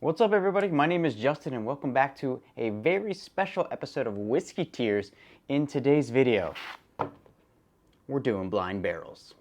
What's up, everybody? My name is Justin, and welcome back to a very special episode of Whiskey Tears. In today's video, we're doing blind barrels.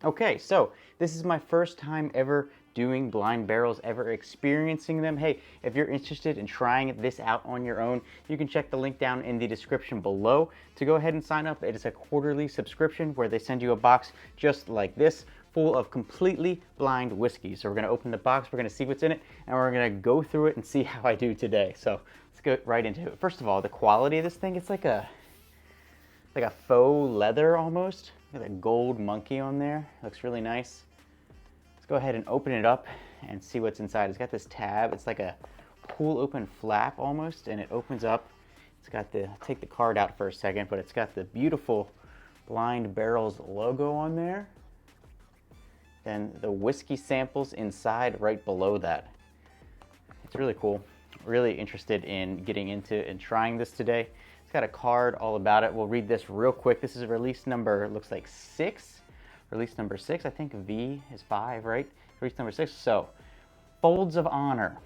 Okay, so this is my first time ever doing blind barrels, ever experiencing them. Hey, if you're interested in trying this out on your own, you can check the link down in the description below to go ahead and sign up. It is a quarterly subscription where they send you a box just like this, full of completely blind whiskey. So we're gonna open the box, we're gonna see what's in it, and we're gonna go through it and see how I do today. So let's go right into it. First of all, the quality of this thing, it's like a faux leather almost. Got that gold monkey on there. Looks really nice. Let's go ahead and open it up and see what's inside. It's got this tab. It's like a pull open flap almost, and it opens up. It's got the, take the card out for a second, but it's got the beautiful Blind Barrels logo on there. Then the whiskey samples inside right below that. It's really cool. Really interested in getting into and trying this today. It's got a card all about it. We'll read this real quick. This is release number, looks like 6. Release number 6. I think V is 5, right? Release number 6. So, Folds of Honor.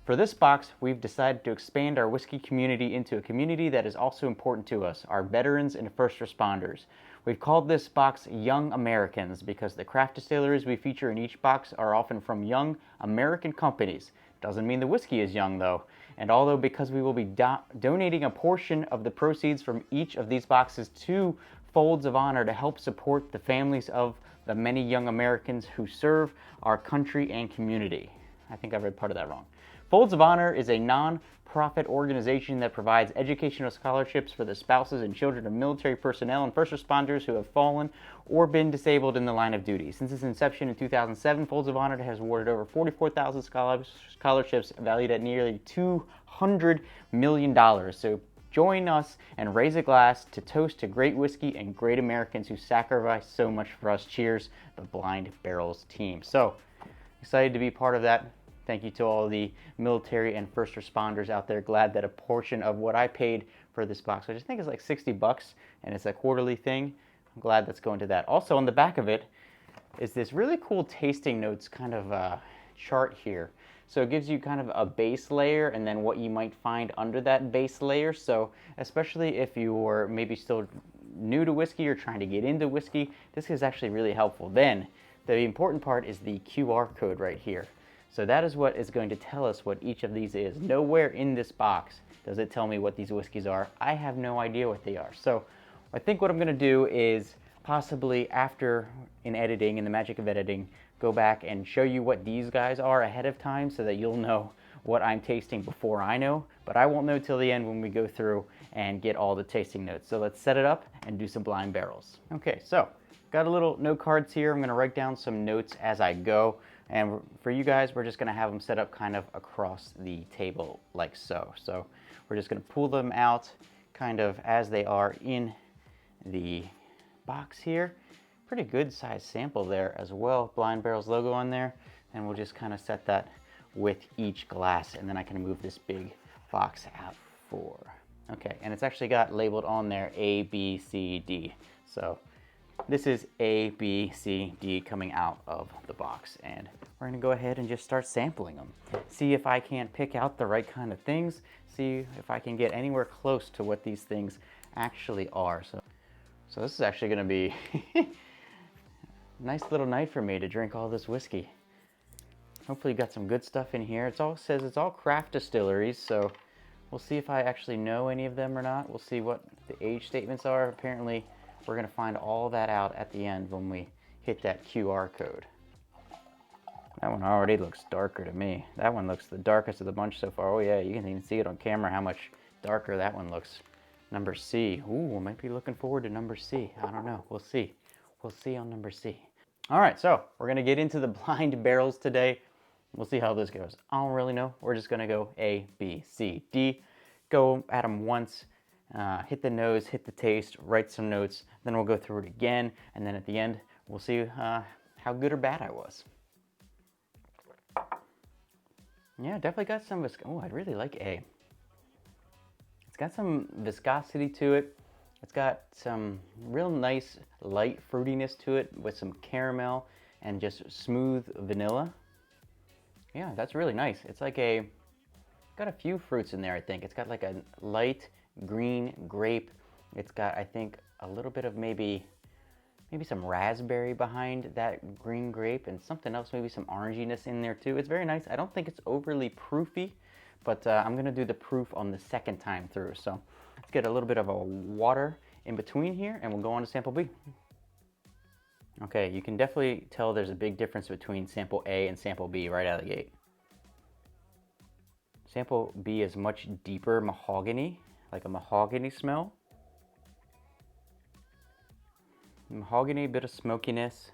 For this box, we've decided to expand our whiskey community into a community that is also important to us, our veterans and first responders. We've called this box Young Americans because the craft distilleries we feature in each box are often from young American companies. Doesn't mean the whiskey is young though. And although because we will be donating a portion of the proceeds from each of these boxes to Folds of Honor to help support the families of the many young Americans who serve our country and community. I think I read part of that wrong. Folds of Honor is a non-profit organization that provides educational scholarships for the spouses and children of military personnel and first responders who have fallen or been disabled in the line of duty. Since its inception in 2007, Folds of Honor has awarded over 44,000 scholarships valued at nearly $200 million. So join us and raise a glass to toast to great whiskey and great Americans who sacrifice so much for us. Cheers, the Blind Barrels team. So excited to be part of that. Thank you to all the military and first responders out there. Glad that a portion of what I paid for this box, which I think is like 60 bucks, and it's a quarterly thing. I'm glad that's going to that. Also on the back of it is this really cool tasting notes kind of chart here. So it gives you kind of a base layer and then what you might find under that base layer. So especially if you're maybe still new to whiskey or trying to get into whiskey, this is actually really helpful. Then the important part is the QR code right here. So that is what is going to tell us what each of these is. Nowhere in this box does it tell me what these whiskeys are. I have no idea what they are. So I think what I'm going to do is possibly after in editing, in the magic of editing, go back and show you what these guys are ahead of time so that you'll know what I'm tasting before I know. But I won't know till the end when we go through and get all the tasting notes. So let's set it up and do some blind barrels. Okay, so got a little note cards here. I'm going to write down some notes as I go. And for you guys, we're just going to have them set up kind of across the table like so. So we're just going to pull them out kind of as they are in the box here. Pretty good size sample there as well. Blind Barrels logo on there. And we'll just kind of set that with each glass. And then I can move this big box out for. Okay, and it's actually got labeled on there A, B, C, D. So this is A, B, C, D coming out of the box, and we're gonna go ahead and just start sampling them. See if I can't pick out the right kind of things, see if I can get anywhere close to what these things actually are. So this is actually gonna be a nice little night for me to drink all this whiskey. Hopefully you got some good stuff in here. It all says it's all craft distilleries, so we'll see if I actually know any of them or not. We'll see what the age statements are. Apparently, we're going to find all that out at the end when we hit that QR code. That one already looks darker to me. That one looks the darkest of the bunch so far. Oh yeah, you can even see it on camera how much darker that one looks. Number C. Ooh, I might be looking forward to number C. I don't know. We'll see. We'll see on number C. All right, so we're going to get into the blind barrels today. We'll see how this goes. I don't really know. We're just going to go A, B, C, D. Go at them once. Hit the nose, hit the taste, write some notes, then we'll go through it again, and then at the end, we'll see how good or bad I was. Yeah, definitely got some, oh, I really like A. It's got some viscosity to it. It's got some real nice light fruitiness to it with some caramel and just smooth vanilla. Yeah, that's really nice. It's like got a few fruits in there, I think. It's got like a light green grape. It's got, I think, a little bit of maybe some raspberry behind that green grape and something else, maybe some oranginess in there too. It's very nice. I don't think it's overly proofy, but I'm gonna do the proof on the second time through. So let's get a little bit of a water in between here and we'll go on to sample B. Okay, you can definitely tell there's a big difference between sample A and sample B right out of the gate. Sample B is much deeper mahogany, like a mahogany smell. Mahogany, bit of smokiness.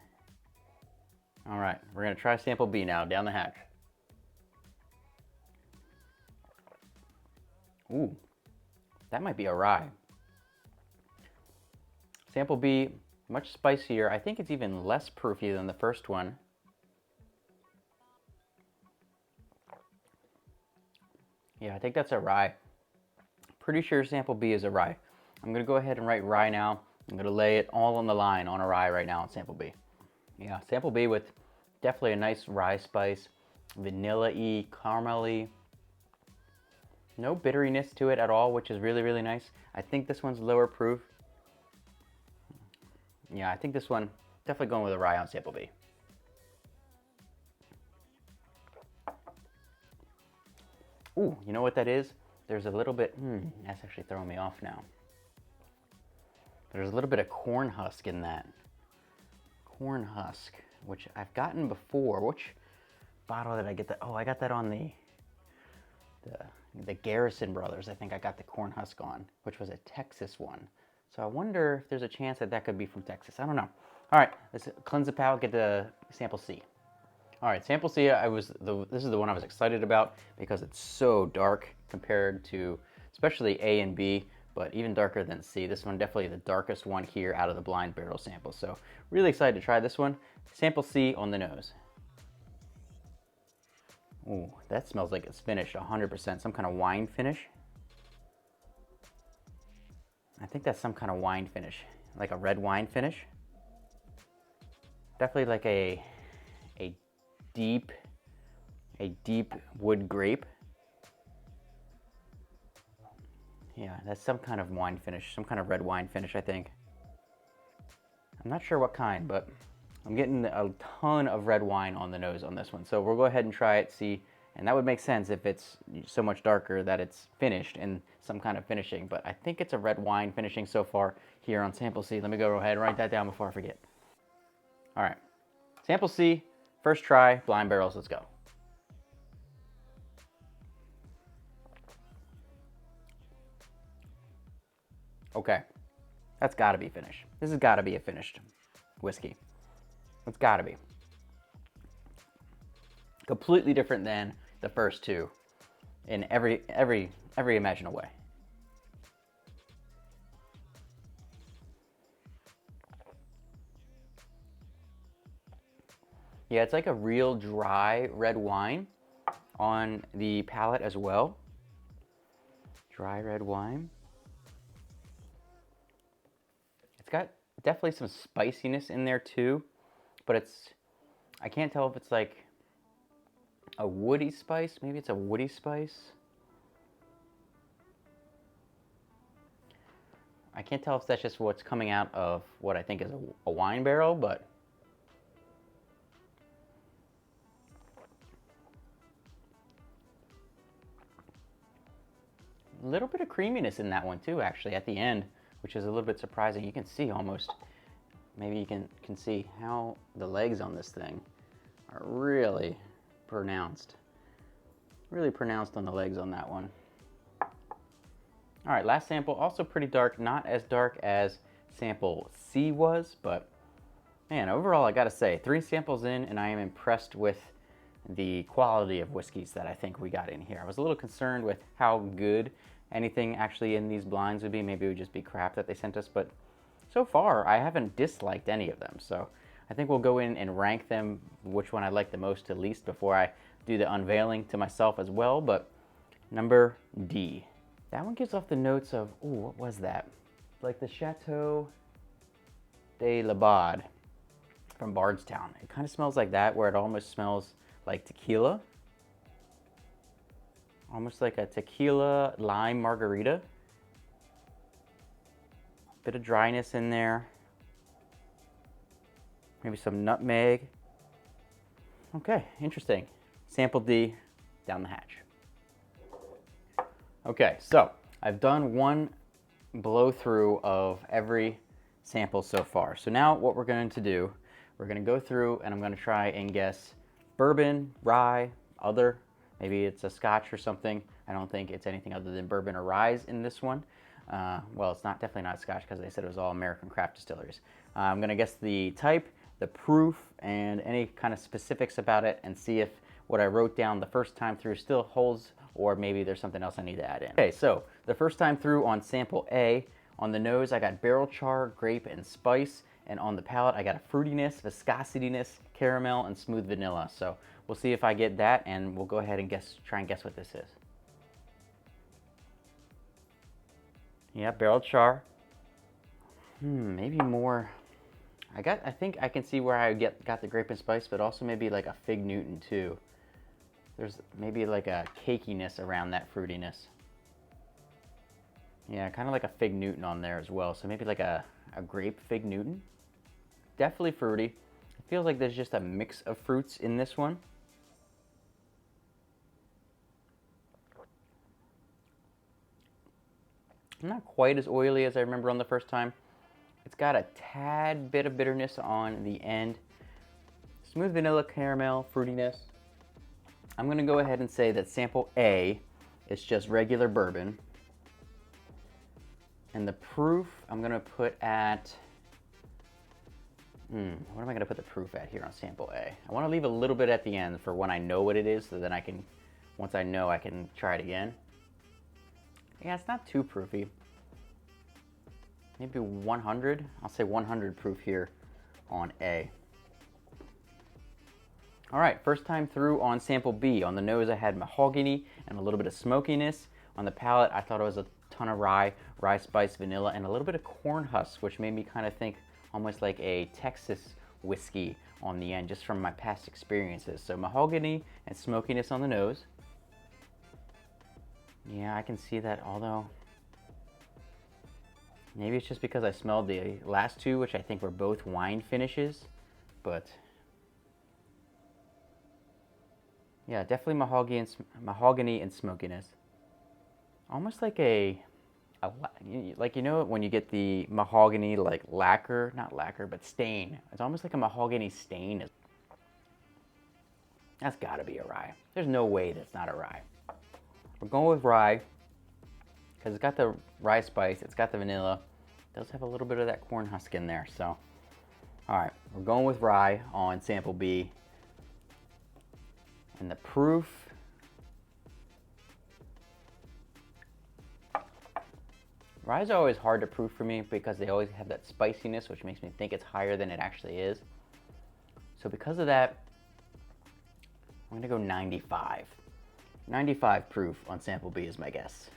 All right, we're gonna try sample B now, down the hatch. Ooh, that might be a rye. Sample B, much spicier. I think it's even less proofy than the first one. Yeah, I think that's a rye. Pretty sure sample B is a rye. I'm gonna go ahead and write rye now. I'm gonna lay it all on the line on a rye right now on sample B. Yeah, sample B with definitely a nice rye spice, vanilla-y, caramel-y. No bitteriness to it at all, which is really, really nice. I think this one's lower proof. Yeah, I think this one, definitely going with a rye on sample B. Ooh, you know what that is? There's a little bit, that's actually throwing me off now. There's a little bit of corn husk in that. Corn husk, which I've gotten before. Which bottle did I get that? Oh, I got that on the Garrison Brothers. I think I got the corn husk on, which was a Texas one. So I wonder if there's a chance that that could be from Texas. I don't know. All right, let's cleanse the palate, get the sample C. All right, sample C, this is the one I was excited about because it's so dark compared to especially A and B, but even darker than C. This one definitely the darkest one here out of the blind barrel sample. So really excited to try this one. Sample C on the nose. Ooh, that smells like it's finished 100%. Some kind of wine finish. I think that's some kind of wine finish, like a red wine finish. Definitely like a deep wood grape. Yeah, that's some kind of wine finish, some kind of red wine finish, I think. I'm not sure what kind, but I'm getting a ton of red wine on the nose on this one. So we'll go ahead and try it, see, and that would make sense if it's so much darker that it's finished in some kind of finishing, but I think it's a red wine finishing so far here on sample C. Let me go ahead and write that down before I forget. All right, sample C, first try, blind barrels, let's go. Okay, that's gotta be finished. This has gotta be a finished whiskey. It's gotta be. Completely different than the first two in every imaginable way. Yeah, it's like a real dry red wine on the palate as well. Dry red wine. It's got definitely some spiciness in there too, but I can't tell if it's like a woody spice. Maybe it's a woody spice. I can't tell if that's just what's coming out of what I think is a wine barrel, but a little bit of creaminess in that one too, actually, at the end, which is a little bit surprising. You can see almost, maybe you can see how the legs on this thing are really pronounced. Really pronounced on the legs on that one. All right, last sample, also pretty dark, not as dark as sample C was, but man, overall I gotta say, 3 samples in and I am impressed with the quality of whiskeys that I think we got in here. I was a little concerned with how good anything actually in these blinds would be. Maybe it would just be crap that they sent us, but so far I haven't disliked any of them. So I think we'll go in and rank them, which one I like the most to least before I do the unveiling to myself as well. But number D. That one gives off the notes of, ooh, what was that? like the Chateau de Labad from Bardstown. It kind of smells like that, where it almost smells like tequila. Almost like a tequila lime margarita. Bit of dryness in there. Maybe some nutmeg. Okay, interesting. Sample D, down the hatch. Okay, so I've done one blow through of every sample so far. So now what we're going to do, we're going to go through and I'm going to try and guess bourbon, rye, other. Maybe it's a Scotch or something. I don't think it's anything other than bourbon or rye in this one. Well, it's not definitely not Scotch because they said it was all American craft distilleries. I'm going to guess the type, the proof, and any kind of specifics about it, and see if what I wrote down the first time through still holds, or maybe there's something else I need to add in. Okay, so the first time through on sample A, on the nose I got barrel char, grape, and spice, and on the palate I got a fruitiness, viscosityness, caramel, and smooth vanilla. So we'll see if I get that, and we'll go ahead and try and guess what this is. Yeah, barrel char. Maybe more. I think I can see where I got the grape and spice, but also maybe like a fig Newton too. There's maybe like a cakiness around that fruitiness. Yeah, kind of like a fig Newton on there as well. So maybe like a grape fig Newton. Definitely fruity. It feels like there's just a mix of fruits in this one. Not quite as oily as I remember on the first time. It's got a tad bit of bitterness on the end. Smooth vanilla, caramel, fruitiness. I'm going to go ahead and say that sample A is just regular bourbon. And the proof I'm going to put at, what am I going to put the proof at here on sample A? I want to leave a little bit at the end for when I know what it is, so then I can, once I know, I can try it again. Yeah, it's not too proofy. Maybe 100. I'll say 100 proof here on A. All right, first time through on sample B. On the nose I had mahogany and a little bit of smokiness. On the palate I thought it was a ton of rye spice, vanilla, and a little bit of corn husk, which made me kind of think almost like a Texas whiskey on the end, just from my past experiences. So mahogany and smokiness on the nose. Yeah, I can see that, although maybe it's just because I smelled the last two, which I think were both wine finishes, but yeah, definitely mahogany and smokiness. Almost like like, you know, when you get the mahogany like lacquer, not lacquer, but stain. It's almost like a mahogany stain. That's gotta be a rye. There's no way that's not a rye. We're going with rye because it's got the rye spice, it's got the vanilla. It does have a little bit of that corn husk in there, so. All right, we're going with rye on sample B. And the proof, rye's are always hard to proof for me because they always have that spiciness, which makes me think it's higher than it actually is. So because of that, I'm gonna go 95. 95 proof on sample B is my guess.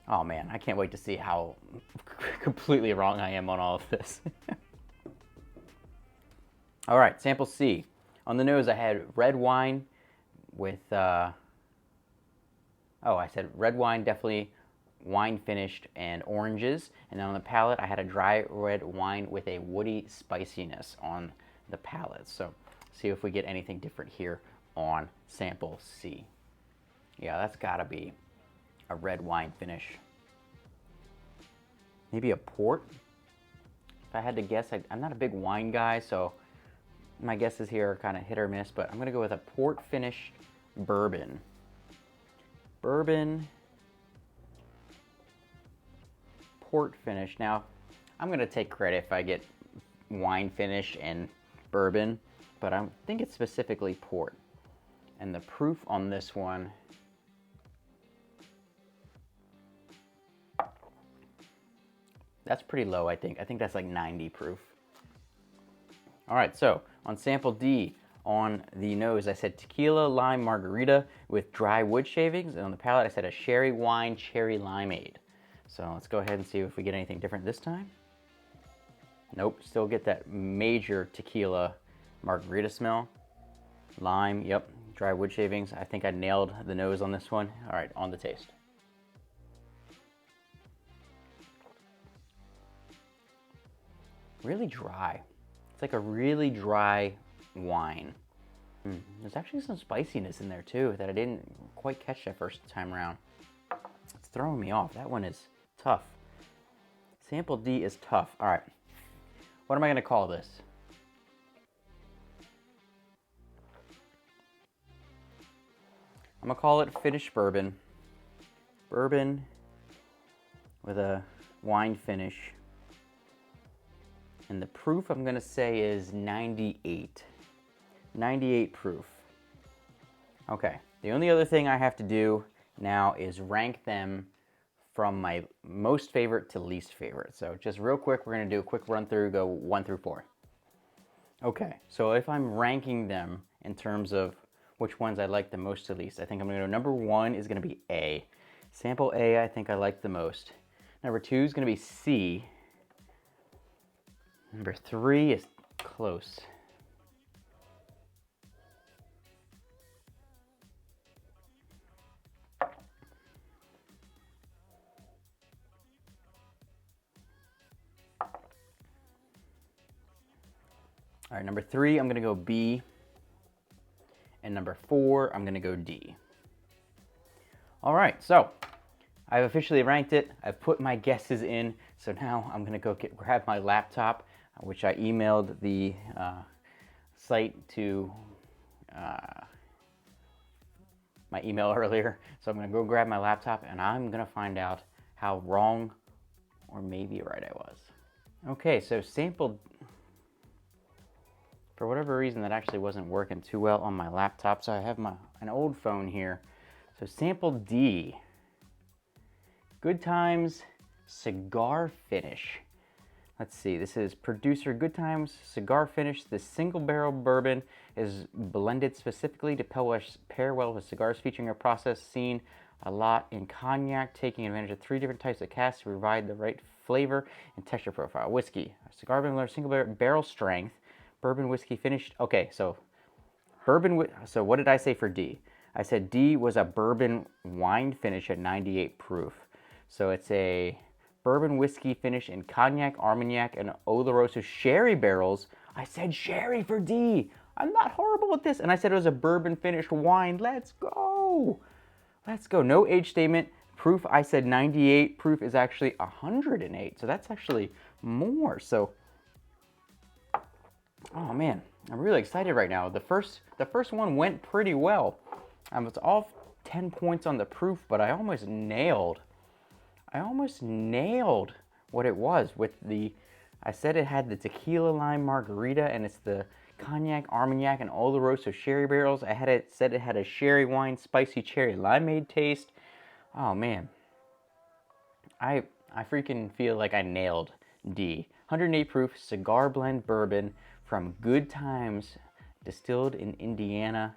Oh man, I can't wait to see how completely wrong I am on all of this. All right, sample C. On the nose I had red wine with, I said red wine, definitely wine finished, and oranges. And then on the palate I had a dry red wine with a woody spiciness on the palate. So see if we get anything different here on sample C. Yeah, that's gotta be a red wine finish. Maybe a port? If I had to guess, I'm not a big wine guy, so my guesses here are kind of hit or miss, but I'm gonna go with a port finished bourbon. Bourbon, port finish. Now, I'm gonna take credit if I get wine finish and bourbon, but I think it's specifically port. And the proof on this one, that's pretty low, I think. I think that's like 90 proof. All right, so on sample D, on the nose, I said tequila lime margarita with dry wood shavings. And on the palate, I said a sherry wine cherry limeade. So let's go ahead and see if we get anything different this time. Nope, still get that major tequila margarita smell. Lime, yep, dry wood shavings. I think I nailed the nose on this one. All right, on the taste. Really dry. It's like a really dry wine. There's actually some spiciness in there too that I didn't quite catch that first time around. It's throwing me off. That one is tough. Sample D is tough. All right. What am I going to call this? I'm going to call it finished bourbon. Bourbon with a wine finish. And the proof I'm going to say is 98. 98 proof. Okay, the only other thing I have to do now is rank them from my most favorite to least favorite. So just real quick, we're going to do a quick run through, go 1 through 4. Okay, so if I'm ranking them in terms of which ones I like the most to least, I think I'm going to go number 1 is going to be A. Sample A, I think I like the most. Number 2 is going to be C. Number 3 is close. All right, number 3, I'm gonna go B. And number 4, I'm gonna go D. All right, so I've officially ranked it. I've put my guesses in. So now I'm gonna go grab my laptop, which I emailed the site to my email earlier. So I'm gonna go grab my laptop and I'm gonna find out how wrong or maybe right I was. Okay, so sample, for whatever reason that actually wasn't working too well on my laptop, so I have an old phone here. So sample D, Good Times cigar finish. Let's see, this is producer Good Times cigar finish. This single barrel bourbon is blended specifically to pair well with cigars, featuring a process seen a lot in cognac, taking advantage of 3 different types of casks to provide the right flavor and texture profile. Whiskey, cigar blend, single barrel strength, bourbon whiskey finished. Okay, so so what did I say for D? I said D was a bourbon wine finish at 98 proof. So it's a bourbon whiskey finish in cognac, Armagnac, and Oloroso sherry barrels. I said sherry for D. I'm not horrible at this. And I said it was a bourbon finished wine. Let's go. Let's go. No age statement. Proof, I said 98. Proof is actually 108. So that's actually more. So, oh man, I'm really excited right now. The first one went pretty well. I was off 10 points on the proof, but I almost nailed what it was with the, I said it had the tequila lime margarita and it's the cognac, Armagnac, and Oloroso sherry barrels. Said it had a sherry wine, spicy cherry limeade taste. Oh man, I freaking feel like I nailed D. 108 proof cigar blend bourbon from Good Times, distilled in Indiana,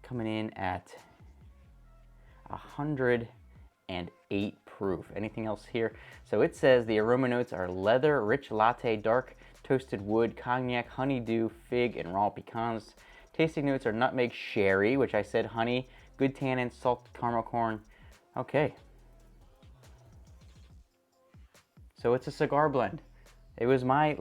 coming in at 108 proof. Anything else here? So it says the aroma notes are leather, rich latte, dark toasted wood, cognac, honeydew, fig, and raw pecans. Tasting notes are nutmeg, sherry, which I said honey, good tannin, salt, caramel corn. Okay. So it's a cigar blend. It was my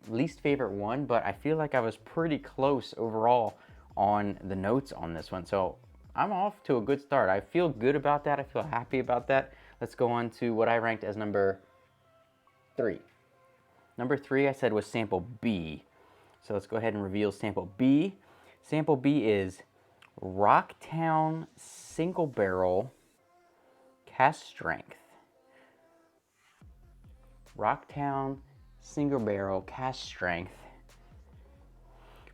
least favorite one, but I feel like I was pretty close overall on the notes on this one. So I'm off to a good start. I feel good about that. I feel happy about that. Let's go on to what I ranked as number 3. Number 3 I said was sample B. So let's go ahead and reveal sample B. Sample B is Rocktown Single Barrel Cask Strength. Rocktown Single Barrel Cask Strength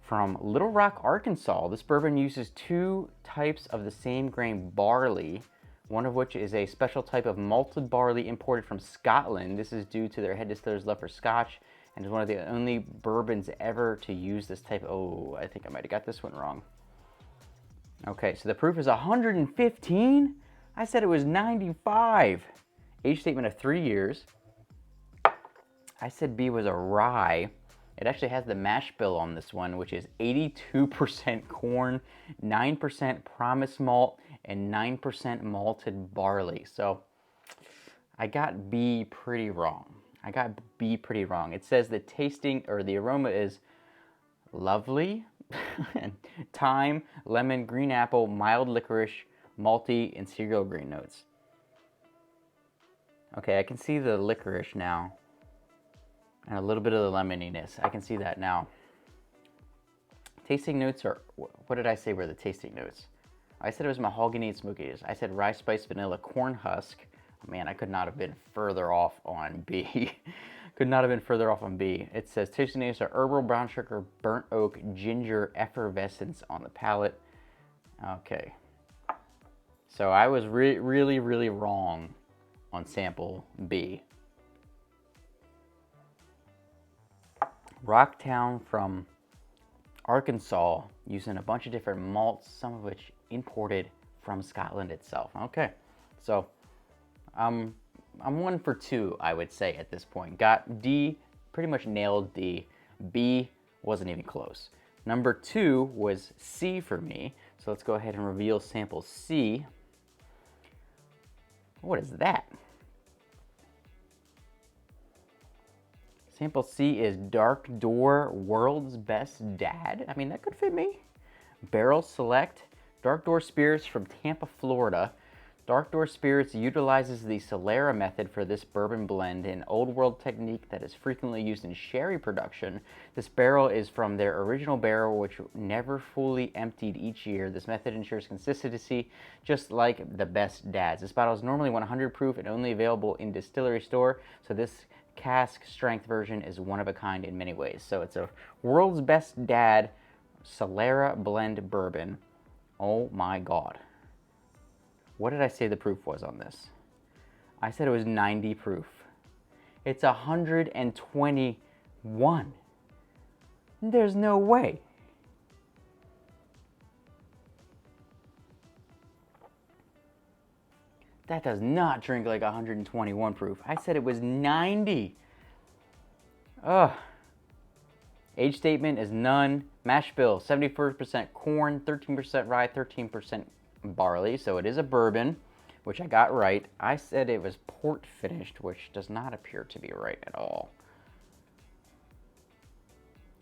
from Little Rock, Arkansas. This bourbon uses 2 types of the same grain barley, one of which is a special type of malted barley imported from Scotland. This is due to their head distiller's love for Scotch, and is one of the only bourbons ever to use this type. Oh, I think I might have got this one wrong. Okay, so the proof is 115. I said it was 95. Age statement of 3 years. I said B was a rye. It actually has the mash bill on this one, which is 82% corn, 9% promise malt, and 9% malted barley. So I got B pretty wrong. It says the tasting or the aroma is lovely, thyme, lemon, green apple, mild licorice, malty, and cereal grain notes. Okay, I can see the licorice now. And a little bit of the lemoniness. I can see that now. Tasting notes are, what did I say were the tasting notes? I said it was mahogany and smokiness. I said rye spice, vanilla, corn husk. Oh, man, I could not have been further off on B. It says tasting notes are herbal, brown sugar, burnt oak, ginger, effervescence on the palate. Okay. So I was really wrong on sample B. Rocktown from Arkansas, using a bunch of different malts, some of which imported from Scotland itself. Okay, so I'm 1 for 2, I would say at this point. Got D, pretty much nailed D. B wasn't even close. Number 2 was C for me, so let's go ahead and reveal sample C. What is that? Sample C is Dark Door World's Best Dad. I mean, that could fit me. Barrel Select, Dark Door Spirits from Tampa, Florida. Dark Door Spirits utilizes the Solera method for this bourbon blend, an old world technique that is frequently used in sherry production. This barrel is from their original barrel, which never fully emptied each year. This method ensures consistency, just like the best dads. This bottle is normally 100 proof and only available in distillery store, so this cask strength version is one of a kind in many ways. So it's a World's Best Dad Solera blend bourbon. Oh my God. What did I say the proof was on this? I said it was 90 proof. It's 121. There's no way. That does not drink like 121 proof. I said it was 90. Ugh. Age statement is none. Mash bill, 74% corn, 13% rye, 13% barley. So it is a bourbon, which I got right. I said it was port finished, which does not appear to be right at all.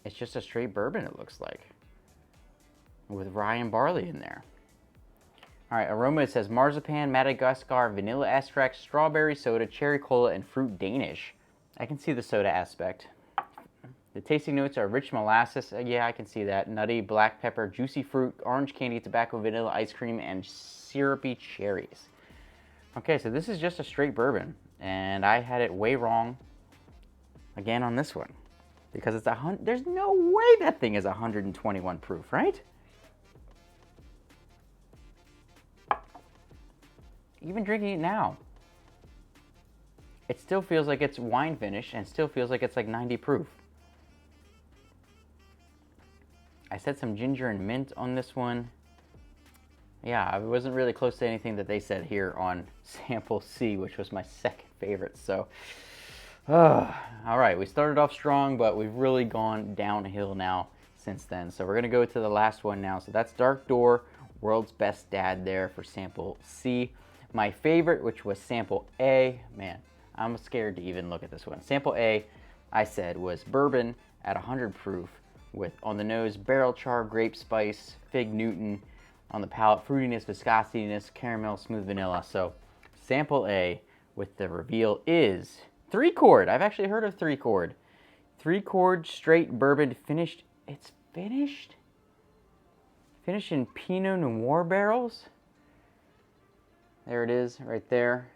It's just a straight bourbon, it looks like, with rye and barley in there. All right, aroma, it says marzipan, Madagascar, vanilla extract, strawberry soda, cherry cola, and fruit Danish. I can see the soda aspect. The tasting notes are rich molasses. Yeah, I can see that. Nutty, black pepper, juicy fruit, orange candy, tobacco, vanilla, ice cream, and syrupy cherries. Okay, so this is just a straight bourbon, and I had it way wrong again on this one because it's there's no way that thing is 121 proof, right? Even drinking it now, it still feels like it's wine finish and still feels like it's like 90 proof. I said some ginger and mint on this one. Yeah, I wasn't really close to anything that they said here on sample C, which was my second favorite. So, all right, we started off strong, but we've really gone downhill now since then. So we're gonna go to the last one now. So that's Dark Door, World's Best Dad there for sample C. My favorite, which was sample A, man, I'm scared to even look at this one. Sample A, I said, was bourbon at 100 proof with, on the nose, barrel char, grape spice, fig Newton. On the palate, fruitiness, viscosityness, caramel, smooth vanilla. So sample A with the reveal is 3-chord. I've actually heard of 3-chord. 3-chord straight bourbon finished. It's finished? Finished in Pinot Noir barrels? There it is, right there.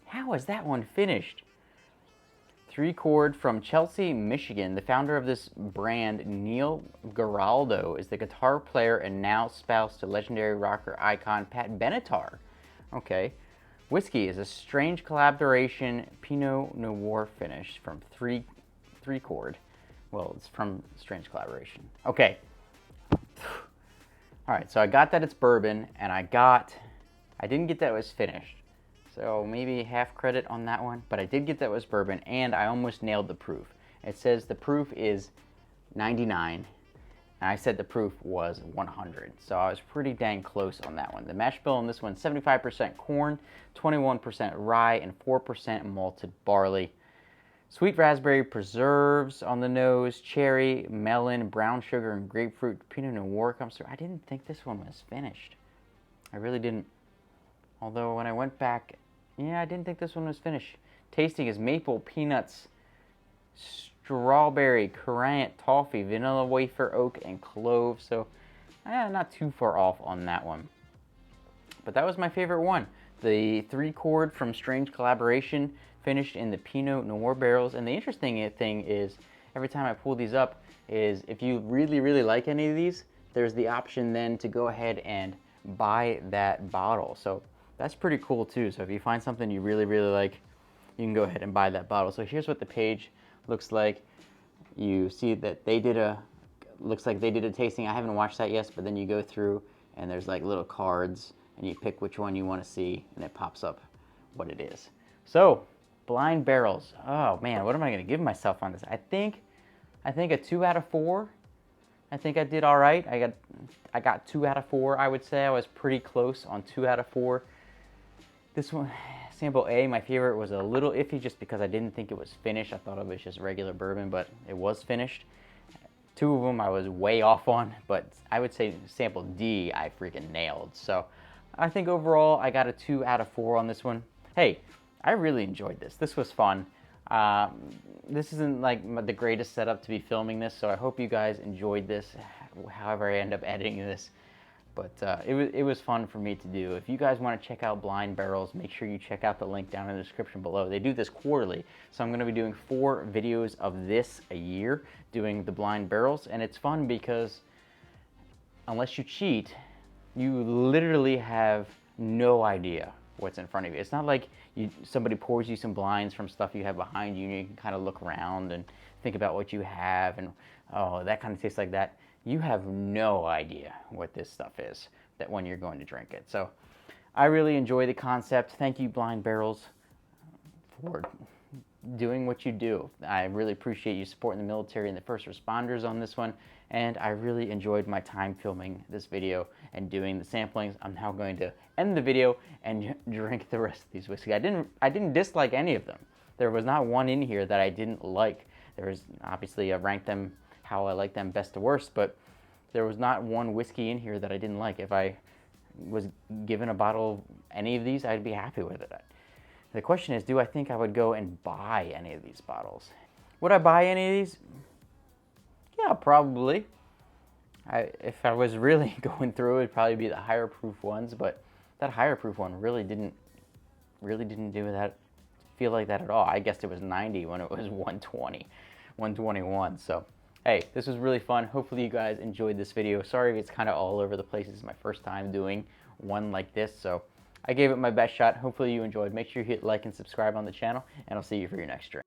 How is that one finished? 3-chord from Chelsea, Michigan. The founder of this brand, Neil Giraldo, is the guitar player and now spouse to legendary rocker icon Pat Benatar. Okay. Whiskey is a strange collaboration Pinot Noir finish from 3-chord. Well, it's from strange collaboration. Okay. All right, so I got that it's bourbon, and I didn't get that it was finished. So maybe half credit on that one, but I did get that was bourbon, and I almost nailed the proof. It says the proof is 99, and I said the proof was 100, so I was pretty dang close on that one. The mash bill on this one, 75% corn, 21% rye, and 4% malted barley. Sweet raspberry preserves on the nose, cherry, melon, brown sugar, and grapefruit. Pinot Noir comes through. I didn't think this one was finished. I really didn't. Although when I went back, yeah, I didn't think this one was finished. Tasting is maple, peanuts, strawberry, currant, toffee, vanilla wafer, oak, and clove. So, not too far off on that one. But that was my favorite one. The 3-chord from Strange Collaboration, finished in the Pinot Noir barrels. And the interesting thing is, every time I pull these up, is if you really, really like any of these, there's the option then to go ahead and buy that bottle. So that's pretty cool too. So if you find something you really, really like, you can go ahead and buy that bottle. So here's what the page looks like. You see that they did looks like they did a tasting. I haven't watched that yet, but then you go through and there's like little cards and you pick which one you want to see and it pops up what it is. So blind barrels. Oh man, what am I going to give myself on this? I think a 2 out of 4. I think I did all right. I got 2 out of 4. I would say I was pretty close on 2 out of 4. This one, sample A, my favorite, was a little iffy just because I didn't think it was finished. I thought it was just regular bourbon, but it was finished. 2 of them I was way off on, but I would say sample D I freaking nailed. So I think overall I got a 2 out of 4 on this one. Hey, I really enjoyed this. This was fun. This isn't like the greatest setup to be filming this, so I hope you guys enjoyed this, however I end up editing this. But it was fun for me to do. If you guys want to check out Blind Barrels, make sure you check out the link down in the description below. They do this quarterly, so I'm going to be doing 4 videos of this a year, doing the Blind Barrels, and it's fun because unless you cheat, you literally have no idea what's in front of you. It's not like somebody pours you some blinds from stuff you have behind you and you can kind of look around and think about what you have and, oh, that kind of tastes like that. You have no idea what this stuff is that when you're going to drink it. So I really enjoy the concept. Thank you, Blind Barrels, for doing what you do. I really appreciate you supporting the military and the first responders on this one, and I really enjoyed my time filming this video and doing the samplings. I'm now going to end the video and drink the rest of these whiskey. I didn't dislike any of them. There was not one in here that I didn't like. There was, obviously, I ranked them how I like them best to worst, but there was not one whiskey in here that I didn't like. If I was given a bottle of any of these, I'd be happy with it. The question is, do I think I would go and buy any of these bottles? Would I buy any of these? Yeah, probably. If I was really going through, it'd probably be the higher proof ones, but that higher proof one really didn't do that, feel like that at all. I guessed it was 90 when it was 120, 121, so. Hey, this was really fun. Hopefully you guys enjoyed this video. Sorry if it's kind of all over the place. This is my first time doing one like this, so I gave it my best shot. Hopefully you enjoyed. Make sure you hit like and subscribe on the channel, and I'll see you for your next drink.